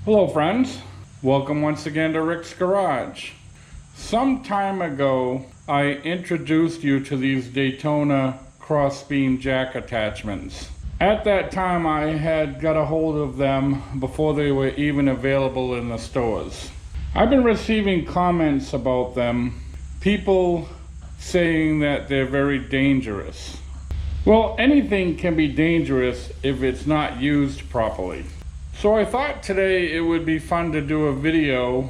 Hello friends, welcome once again to Rick's Garage. Some time ago I introduced you to these Daytona Crossbeam jack attachments. At that time I had got a hold of them before they were even available in the stores. I've been receiving comments about them, people saying that they're very dangerous. Well, anything can be dangerous if it's not used properly. So I thought today it would be fun to do a video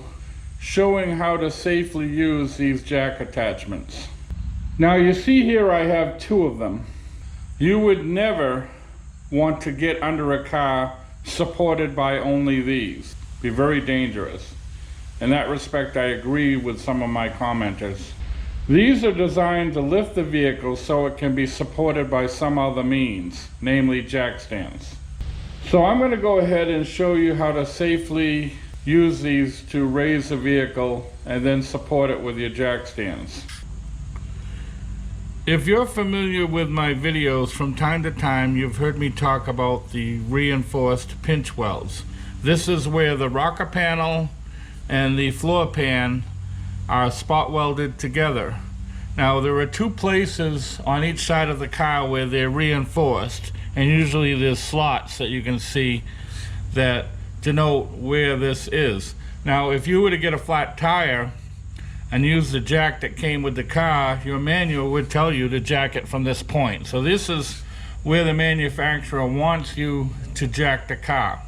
showing how to safely use these jack attachments. Now you see here I have two of them. You would never want to get under a car supported by only these. Be very dangerous. In that respect, I agree with some of my commenters. These are designed to lift the vehicle so it can be supported by some other means, namely jack stands. So I'm going to go ahead and show you how to safely use these to raise the vehicle and then support it with your jack stands. If you're familiar with my videos, from time to time you've heard me talk about the reinforced pinch welds. This is where the rocker panel and the floor pan are spot welded together. Now there are two places on each side of the car where they're reinforced, and usually there's slots that you can see that denote where this is. Now if you were to get a flat tire and use the jack that came with the car, your manual would tell you to jack it from this point. So this is where the manufacturer wants you to jack the car.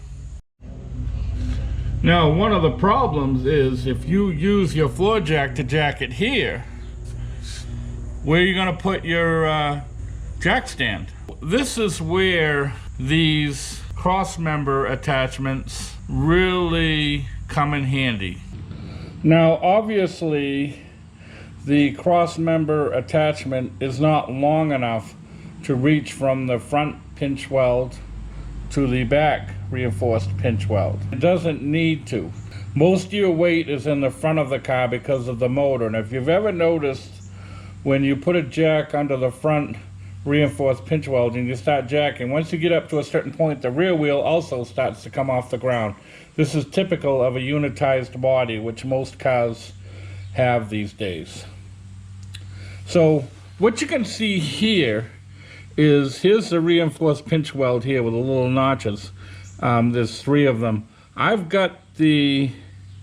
Now one of the problems is if you use your floor jack to jack it here, where are you going to put your jack stand? This is where these cross member attachments really come in handy. Now obviously the cross member attachment is not long enough to reach from the front pinch weld to the back reinforced pinch weld. It doesn't need to. Most of your weight is in the front of the car because of the motor, and if you've ever noticed when you put a jack under the front reinforced pinch weld and you start jacking, once you get up to a certain point, the rear wheel also starts to come off the ground. This is typical of a unitized body, which most cars have these days. So what you can see here is, here's the reinforced pinch weld here with the little notches. There's three of them. I've got the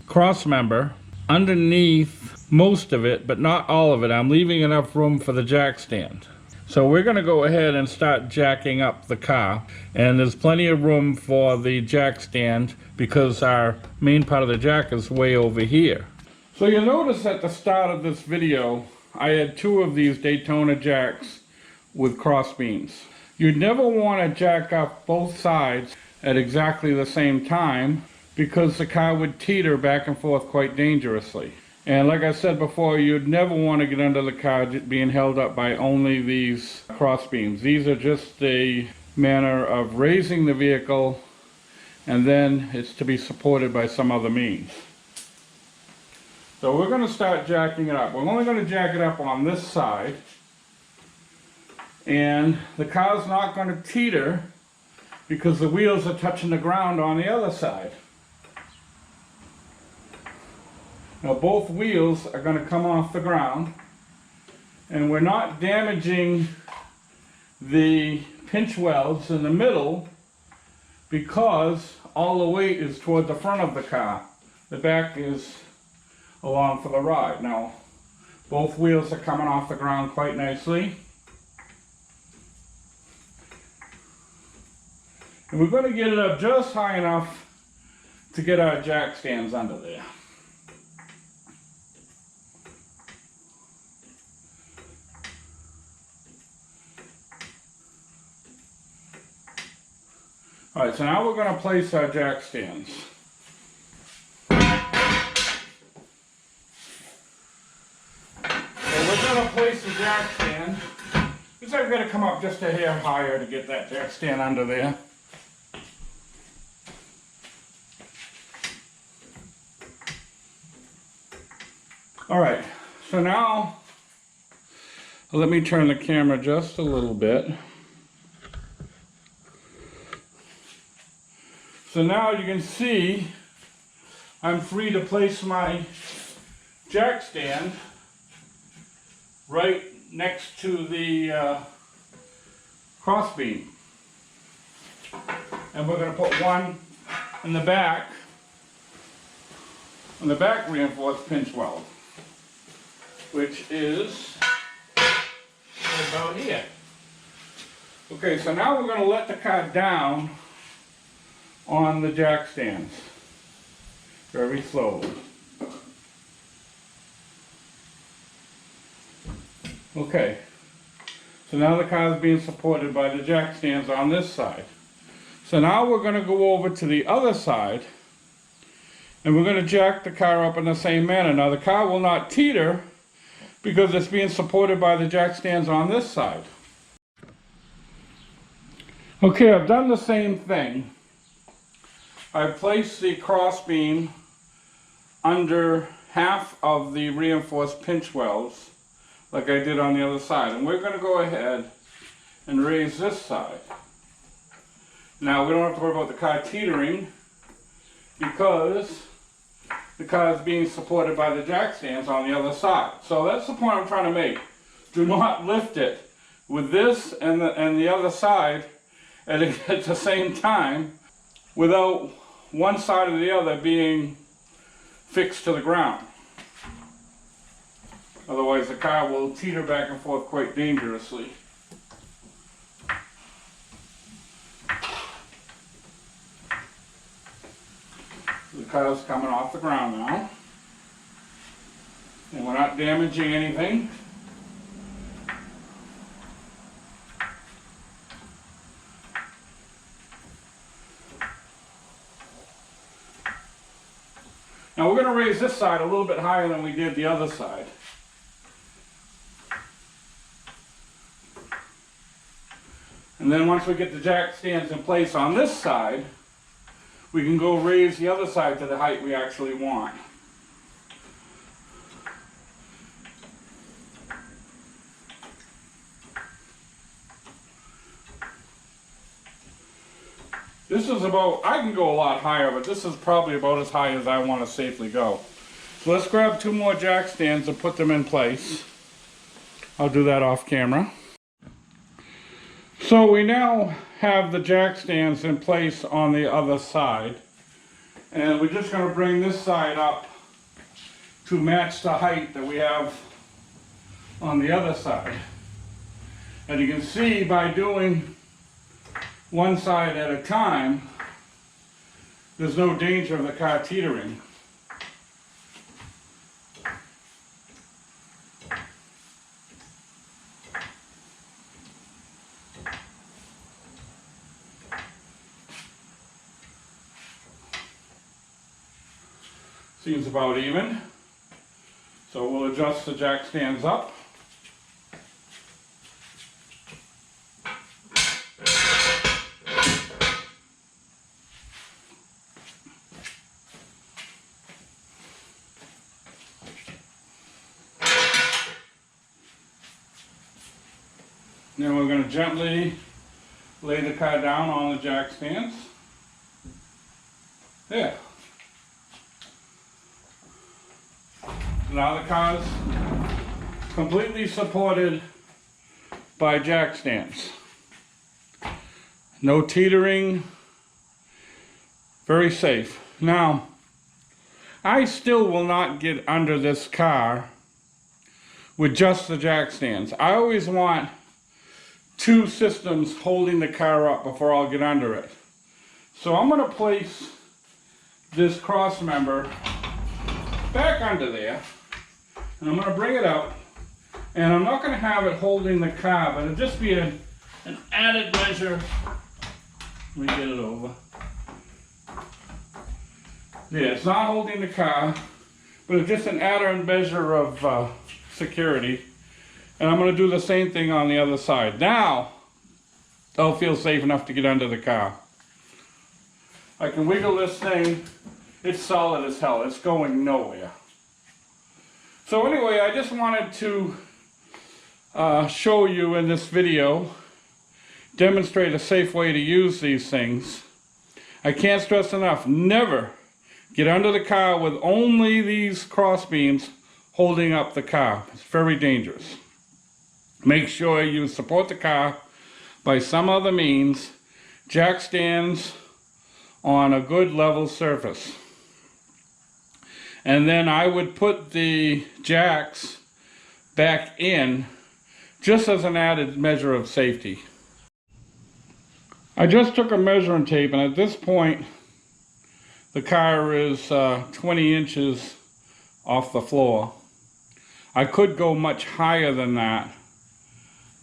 cross member underneath most of it, but not all of it. I'm leaving enough room for the jack stand. So we're going to go ahead and start jacking up the car, and there's plenty of room for the jack stand because our main part of the jack is way over here. So you'll notice at the start of this video I had two of these Daytona jacks with cross beams. You'd never want to jack up both sides at exactly the same time because the car would teeter back and forth quite dangerously. And like I said before, you'd never want to get under the car being held up by only these cross beams. These are just a manner of raising the vehicle, and then it's to be supported by some other means. So we're going to start jacking it up. We're only going to jack it up on this side, and the car's not going to teeter because the wheels are touching the ground on the other side. Now both wheels are going to come off the ground, and we're not damaging the pinch welds in the middle because all the weight is toward the front of the car. The back is along for the ride. Now both wheels are coming off the ground quite nicely. And we're going to get it up just high enough to get our jack stands under there. Alright, so now we're going to place our jack stands. So we're going to place the jack stand. This I've got to come up just a hair higher to get that jack stand under there. Alright, so now let me turn the camera just a little bit. So now you can see I'm free to place my jack stand right next to the crossbeam. And we're going to put one in the back reinforced pinch weld, which is about here. Okay, so now we're going to let the car down on the jack stands very slowly. Okay, so now the car is being supported by the jack stands on this side. So now we're going to go over to the other side and we're going to jack the car up in the same manner. Now the car will not teeter because it's being supported by the jack stands on this side. Okay, I've done the same thing. I've placed the crossbeam under half of the reinforced pinch welds like I did on the other side. And we're going to go ahead and raise this side. Now we don't have to worry about the car teetering because the car is being supported by the jack stands on the other side. So that's the point I'm trying to make. Do not lift it with this and the other side at the same time without one side or the other being fixed to the ground. Otherwise the car will teeter back and forth quite dangerously. The car's coming off the ground now, and we're not damaging anything. Now we're going to raise this side a little bit higher than we did the other side. And then once we get the jack stands in place on this side, we can go raise the other side to the height we actually want. This is about, I can go a lot higher, but this is probably about as high as I want to safely go. So let's grab two more jack stands and put them in place. I'll do that off camera. So we now have the jack stands in place on the other side, and we're just going to bring this side up to match the height that we have on the other side. And you can see by doing one side at a time, there's no danger of the car teetering. Seems about even. So we'll adjust the jack stands up. Then we're going to gently lay the car down on the jack stands. There. Now the car's completely supported by jack stands. No teetering, very safe. Now, I still will not get under this car with just the jack stands. I always want two systems holding the car up before I'll get under it. So I'm going to place this cross member back under there. And I'm going to bring it up, and I'm not going to have it holding the car, but it'll just be an added measure. Let me get it over. Yeah, it's not holding the car, but it's just an added measure of security. And I'm going to do the same thing on the other side. Now, I'll feel safe enough to get under the car. I can wiggle this thing. It's solid as hell. It's going nowhere. So anyway, I just wanted to show you in this video, demonstrate a safe way to use these things. I can't stress enough, never Get under the car with only these cross beams holding up the car. It's very dangerous. Make sure you support the car by some other means. Jack stands on a good level surface. And then I would put the jacks back in just as an added measure of safety. I just took a measuring tape, and at this point the car is 20 inches off the floor. I could go much higher than that.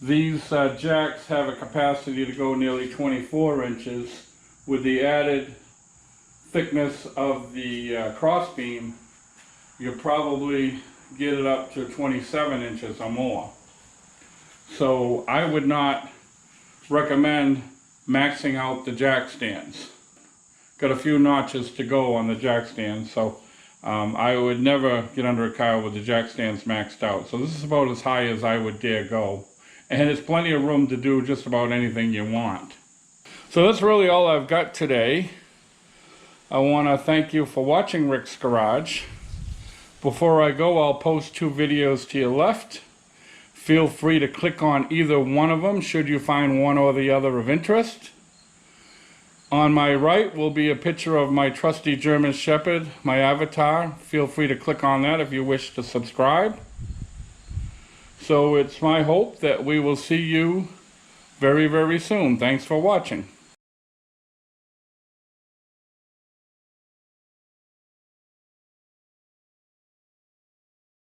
These jacks have a capacity to go nearly 24 inches. With the added thickness of the crossbeam, you'll probably get it up to 27 inches or more. So I would not recommend maxing out the jack stands. Got a few notches to go on the jack stands, so I would never get under a car with the jack stands maxed out. So this is about as high as I would dare go. And there's plenty of room to do just about anything you want. So that's really all I've got today. I want to thank you for watching Rick's Garage. Before I go, I'll post 2 videos to your left. Feel free to click on either one of them should you find one or the other of interest. On my right will be a picture of my trusty German Shepherd, my avatar. Feel free to click on that if you wish to subscribe. So it's my hope that we will see you very, very soon. Thanks for watching.